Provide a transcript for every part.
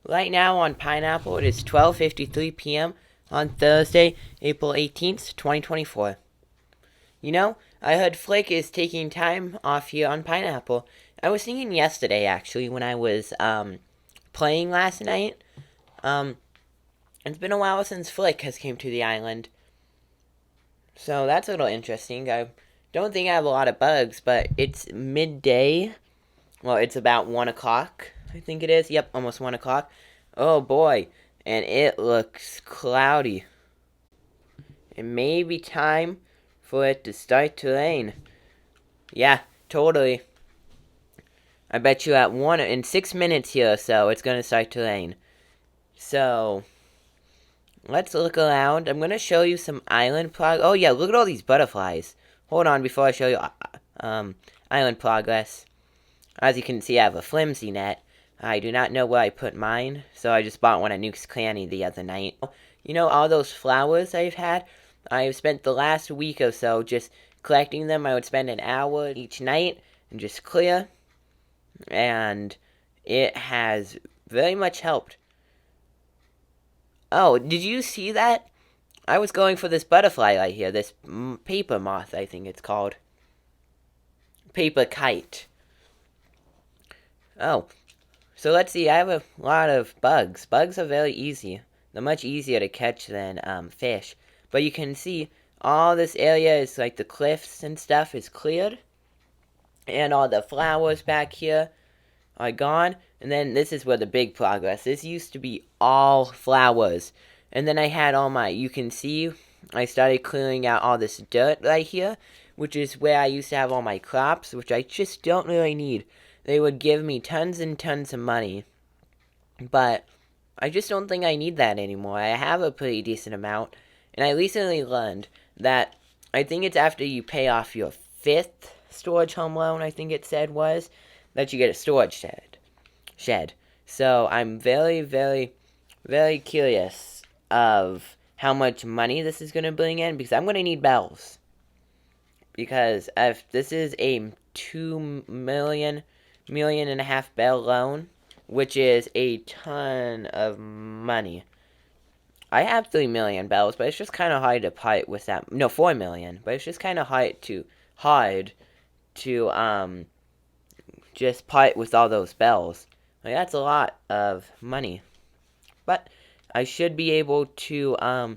Right now on Pineapple, it is 12:53 p.m. on Thursday, April 18th, 2024. You know, I heard Flick is taking time off here on Pineapple. I was thinking yesterday, actually, when I was playing last night. Um, it's been a while since Flick has came to the island, so that's a little interesting. I don't think I have a lot of bugs, but it's midday. Well, it's about 1 o'clock, I think it is. Yep, almost 1 o'clock. Oh boy, and it looks cloudy. It may be time for it to start to rain. Yeah, totally. I bet you in 6 minutes here or so, it's gonna start to rain. So, let's look around. I'm gonna show you some island progress. Oh yeah, look at all these butterflies. Hold on before I show you island progress. As you can see, I have a flimsy net. I do not know where I put mine, so I just bought one at Nuke's Cranny the other night. You know, all those flowers I've had? I've spent the last week or so just collecting them. I would spend an hour each night and just clear, and it has very much helped. Oh, did you see that? I was going for this butterfly right here, this paper moth, I think it's called. Paper kite. Oh, so let's see, I have a lot of bugs. Bugs are very easy. They're much easier to catch than fish. But you can see all this area is like the cliffs and stuff is cleared. And all the flowers back here are gone. And then this is where the big progress. This used to be all flowers. And then I had you can see, I started clearing out all this dirt right here, which is where I used to have all my crops, which I just don't really need. They would give me tons and tons of money, but I just don't think I need that anymore. I have a pretty decent amount, and I recently learned that I think it's after you pay off your fifth storage home loan, I think it said was, that you get a storage shed. So I'm very, very, very curious of how much money this is going to bring in, because I'm going to need bells. Because if this is a 2 million and a half bell loan, which is a ton of money. I have 3 million bells, but it's just kind of hard to part with that. No, 4 million, but it's just kind of hard to just part with all those bells. Like, that's a lot of money. But I should be able to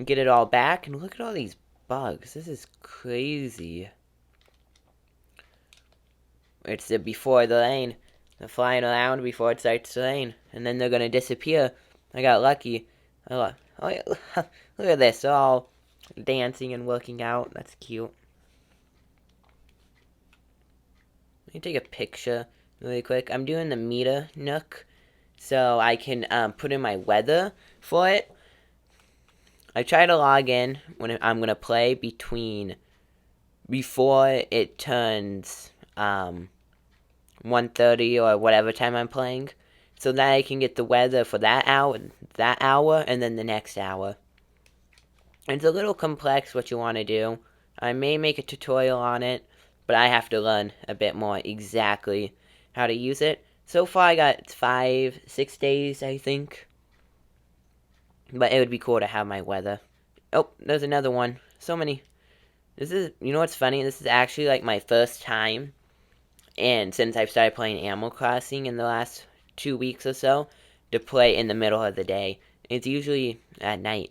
get it all back. And look at all these bugs. This is crazy. It's the before the rain. They're flying around before it starts to rain. And then they're going to disappear. I got lucky. Oh, yeah. Look at this. They're all dancing and working out. That's cute. Let me take a picture really quick. I'm doing the Meta Nook, so I can put in my weather for it. I try to log in when I'm going to play before it turns 1:30 or whatever time I'm playing, so that I can get the weather for that hour, and then the next hour. It's a little complex what you want to do. I may make a tutorial on it, but I have to learn a bit more exactly how to use it. So far I got 6 days, I think. But it would be cool to have my weather. Oh, there's another one. So many. You know what's funny? This is actually like my first time, and since I've started playing Animal Crossing in the last 2 weeks or so, to play in the middle of the day. It's usually at night.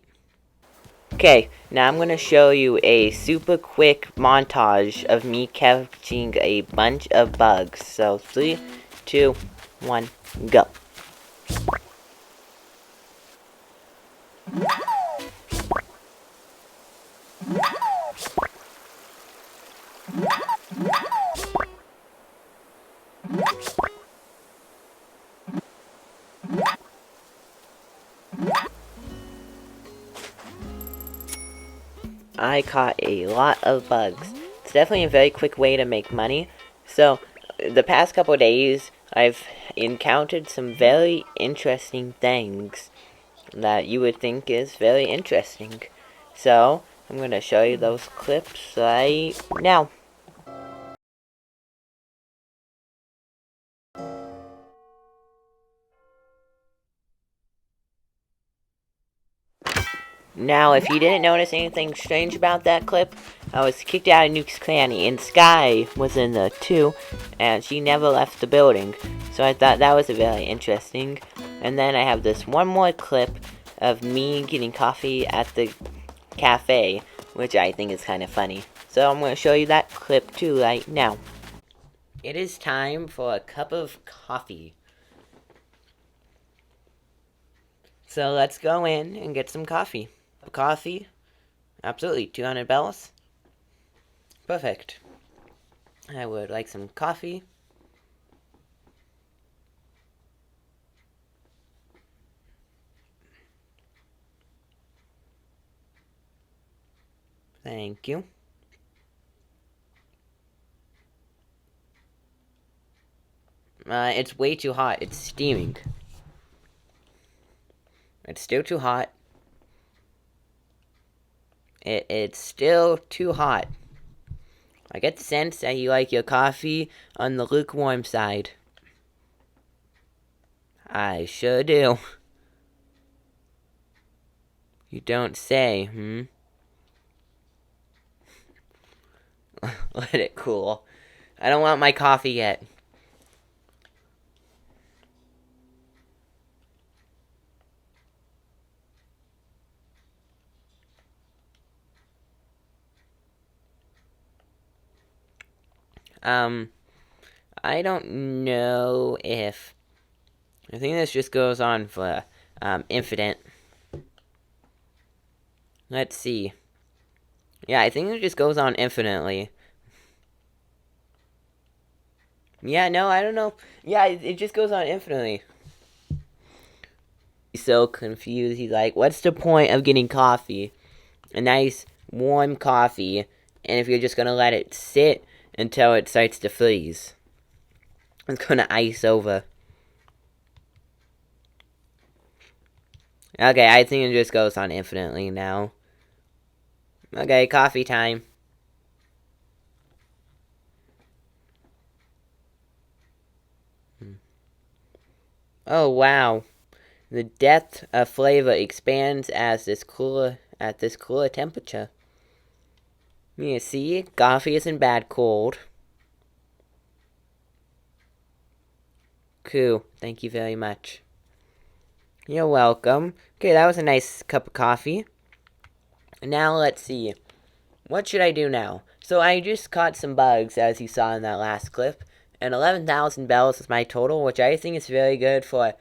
Okay, now I'm going to show you a super quick montage of me catching a bunch of bugs. So, 3, 2, 1, go. I caught a lot of bugs. It's definitely a very quick way to make money. So, the past couple days, I've encountered some very interesting things that you would think is very interesting. So, I'm going to show you those clips right now. Now, if you didn't notice anything strange about that clip, I was kicked out of Nuke's Cranny, and Sky was in the too, and she never left the building. So I thought that was very interesting. And then I have this one more clip of me getting coffee at the cafe, which I think is kind of funny. So I'm going to show you that clip too right now. It is time for a cup of coffee. So let's go in and get some coffee. Coffee? Absolutely, 200 bells. Perfect. I would like some coffee. Thank you. It's way too hot. It's steaming. It's still too hot. It's still too hot. I get the sense that you like your coffee on the lukewarm side. I sure do. You don't say, Let it cool. I don't want my coffee yet. I don't know if... I think this just goes on for, infinite. Let's see. Yeah, I think it just goes on infinitely. Yeah, no, I don't know. Yeah, it just goes on infinitely. He's so confused. He's like, what's the point of getting coffee? A nice, warm coffee, and if you're just gonna let it sit until it starts to freeze. It's gonna ice over. Okay, I think it just goes on infinitely now. Okay, coffee time. Oh, wow. The depth of flavor expands at this cooler temperature. You see, coffee isn't bad cold. Cool. Thank you very much. You're welcome. Okay, that was a nice cup of coffee. Now let's see. What should I do now? So I just caught some bugs, as you saw in that last clip. And 11,000 bells is my total, which I think is very good for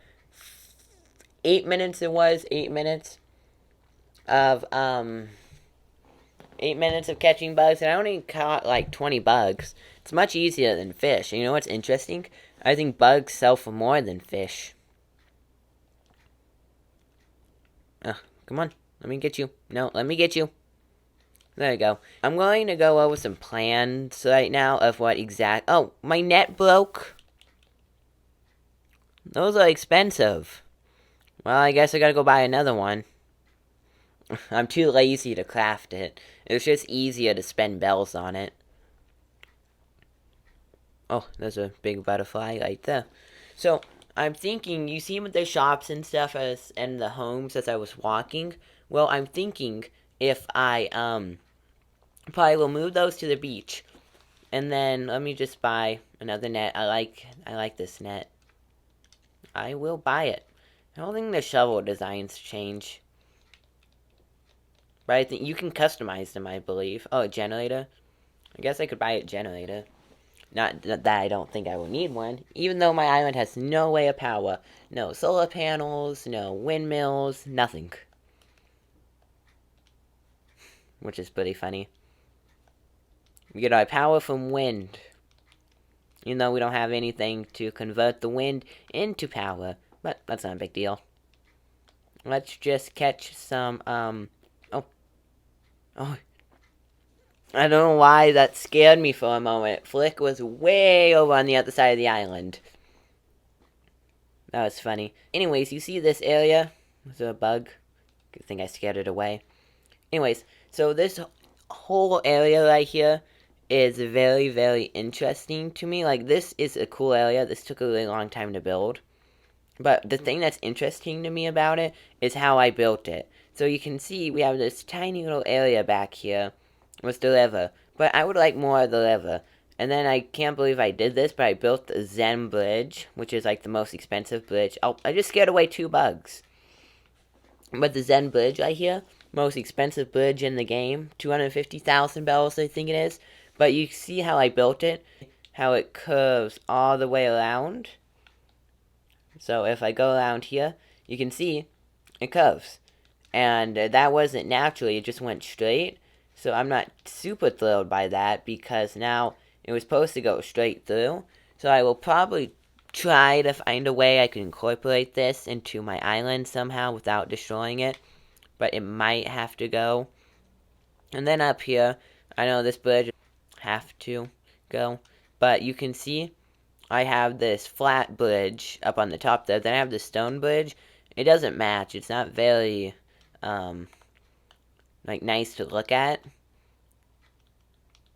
8 minutes it was. 8 minutes of, 8 minutes of catching bugs. And I only caught like 20 bugs. It's much easier than fish. And you know what's interesting? I think bugs sell for more than fish. Come on. Let me get you. No, let me get you. There you go. I'm going to go over some plans right now of what exact... Oh, my net broke. Those are expensive. Well, I guess I gotta go buy another one. I'm too lazy to craft it. It's just easier to spend bells on it. Oh, there's a big butterfly right there. So, I'm thinking, you see with the shops and stuff and the homes as I was walking? Well, I'm thinking if I, probably will move those to the beach. And then, let me just buy another net. I like this net. I will buy it. I don't think the shovel designs change. But I think you can customize them, I believe. Oh, a generator? I guess I could buy a generator. Not that I don't think I will need one, even though my island has no way of power. No solar panels, no windmills, nothing. Which is pretty funny. We get our power from wind. Even though we don't have anything to convert the wind into power. But that's not a big deal. Let's just catch some, Oh. I don't know why that scared me for a moment. Flick was way over on the other side of the island. That was funny. Anyways, you see this area? Was there a bug? Good thing I scared it away. Anyways, so this whole area right here is very, very interesting to me. Like, this is a cool area. This took a really long time to build. But the thing that's interesting to me about it is how I built it. So you can see we have this tiny little area back here with the river. But I would like more of the river. And then I can't believe I did this, but I built the Zen Bridge, which is like the most expensive bridge. Oh, I just scared away 2 bugs. But the Zen Bridge right here, most expensive bridge in the game, 250,000 bells I think it is. But you see how I built it? How it curves all the way around. So if I go around here, you can see it curves. And that wasn't naturally, it just went straight. So I'm not super thrilled by that because now it was supposed to go straight through. So I will probably try to find a way I can incorporate this into my island somehow without destroying it. But it might have to go. And then up here, I know this bridge have to go. But you can see I have this flat bridge up on the top there. Then I have the stone bridge. It doesn't match. It's not very like nice to look at.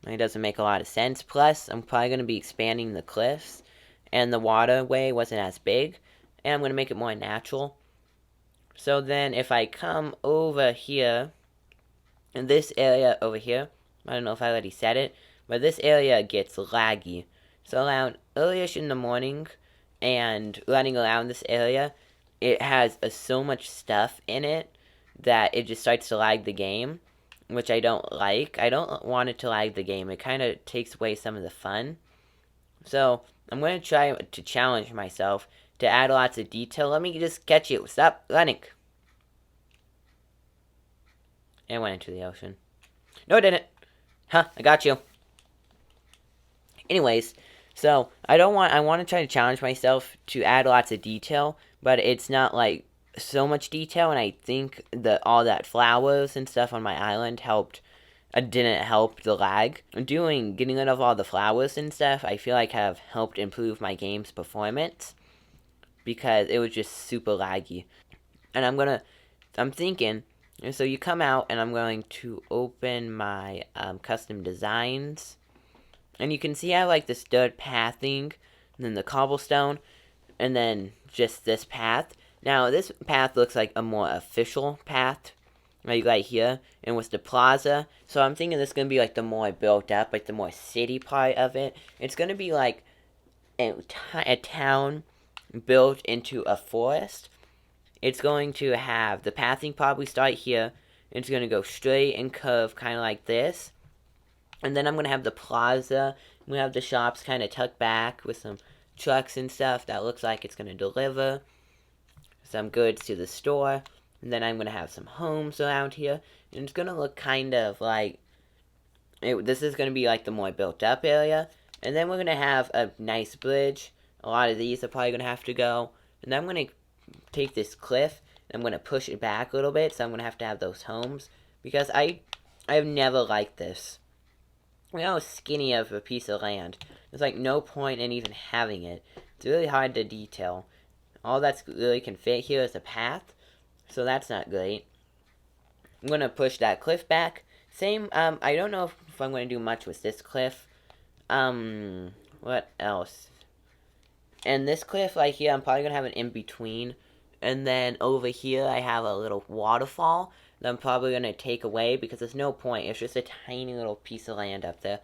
It doesn't make a lot of sense. Plus, I'm probably going to be expanding the cliffs, and the waterway wasn't as big, and I'm going to make it more natural. So then if I come over here, in this area over here, I don't know if I already said it, but this area gets laggy. So around early-ish in the morning, and running around this area, it has so much stuff in it that it just starts to lag the game, which I don't like. I don't want it to lag the game. It kind of takes away some of the fun. So I'm going to try to challenge myself to add lots of detail. Let me just catch you. Stop running. And went into the ocean. No, it didn't. Huh, I got you. Anyways, so I want to try to challenge myself to add lots of detail, but it's not like so much detail, and I think that all that flowers and stuff on my island didn't help the lag. Getting rid of all the flowers and stuff, I feel like have helped improve my game's performance, because it was just super laggy. And I'm thinking, so you come out, and I'm going to open my custom designs, and you can see I have like this dirt pathing, and then the cobblestone, and then just this path. Now, this path looks like a more official path, right here, and with the plaza. So I'm thinking this is going to be like the more built up, like the more city part of it. It's going to be like a town built into a forest. It's going to have the pathing probably start here. It's going to go straight and curve kind of like this. And then I'm going to have the plaza. I'm going to have the shops kind of tucked back with some trucks and stuff that looks like it's going to deliver some goods to the store. And then I'm going to have some homes around here. And it's going to look kind of like... this is going to be like the more built up area. And then we're going to have a nice bridge. A lot of these are probably going to have to go. And then I'm going to take this cliff. And I'm going to push it back a little bit. So I'm going to have those homes. Because I've never liked this. Look how skinny of a piece of land. There's like no point in even having it. It's really hard to detail. All that's really can fit here is a path. So that's not great. I'm going to push that cliff back. Same, I don't know if I'm going to do much with this cliff. What else? And this cliff right here, I'm probably going to have an in-between. And then over here, I have a little waterfall that I'm probably going to take away because there's no point. It's just a tiny little piece of land up there.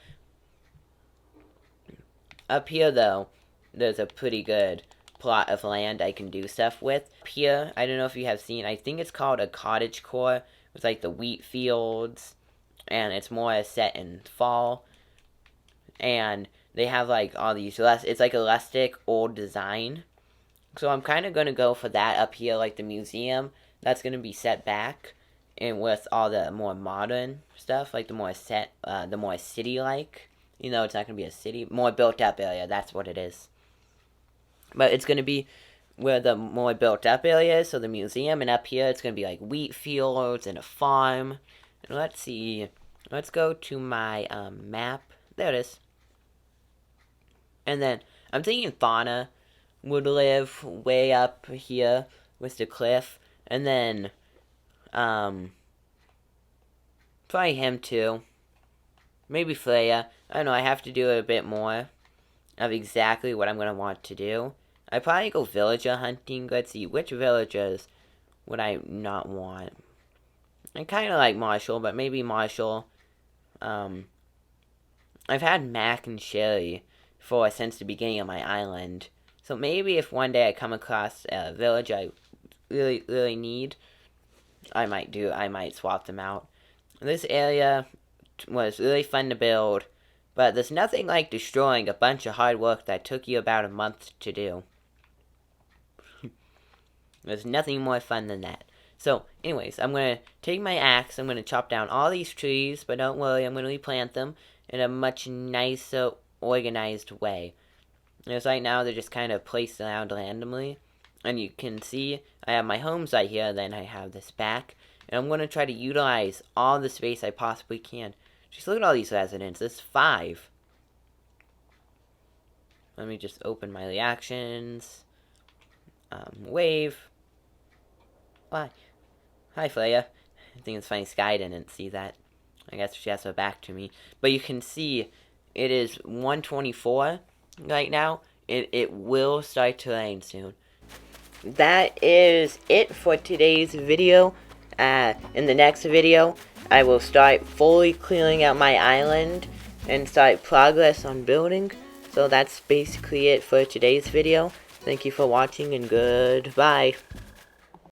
Up here, though, there's a pretty good plot of land I can do stuff with. Up here, I don't know if you have seen, I think it's called a cottage core. It's like the wheat fields, and it's more set in fall. And they have like all these, it's like a rustic old design. So I'm kind of going to go for that up here, like the museum. That's going to be set back, and with all the more modern stuff, like the more city-like. You know, it's not going to be a city, more built-up area. That's what it is. But it's going to be where the more built-up area is, so the museum, and up here it's going to be like wheat fields and a farm. And let's see. Let's go to my map. There it is. And then I'm thinking fauna would live way up here with the cliff. And then, probably him too. Maybe Freya. I don't know, I have to do a bit more of exactly what I'm going to want to do. I'd probably go villager hunting. Let's see, which villagers would I not want? I kind of like Marshall, but maybe Marshall. I've had Mac and Sherry since the beginning of my island. So maybe if one day I come across a village I really need, I might swap them out. This area was really fun to build, but there's nothing like destroying a bunch of hard work that took you about a month to do. There's nothing more fun than that. So, anyways, I'm going to take my axe, I'm going to chop down all these trees, but don't worry, I'm going to replant them in a much nicer, organized way. Because right now, they're just kind of placed around randomly. And you can see, I have my homes right here, then I have this back. And I'm going to try to utilize all the space I possibly can. Just look at all these residents, there's 5. Let me just open my reactions. Wave. Why? Hi, Freya. I think it's funny Sky didn't see that. I guess she has her back to me. But you can see it is 1:24 right now. It will start to rain soon. That is it for today's video. In the next video, I will start fully clearing out my island and start progress on building. So that's basically it for today's video. Thank you for watching and goodbye.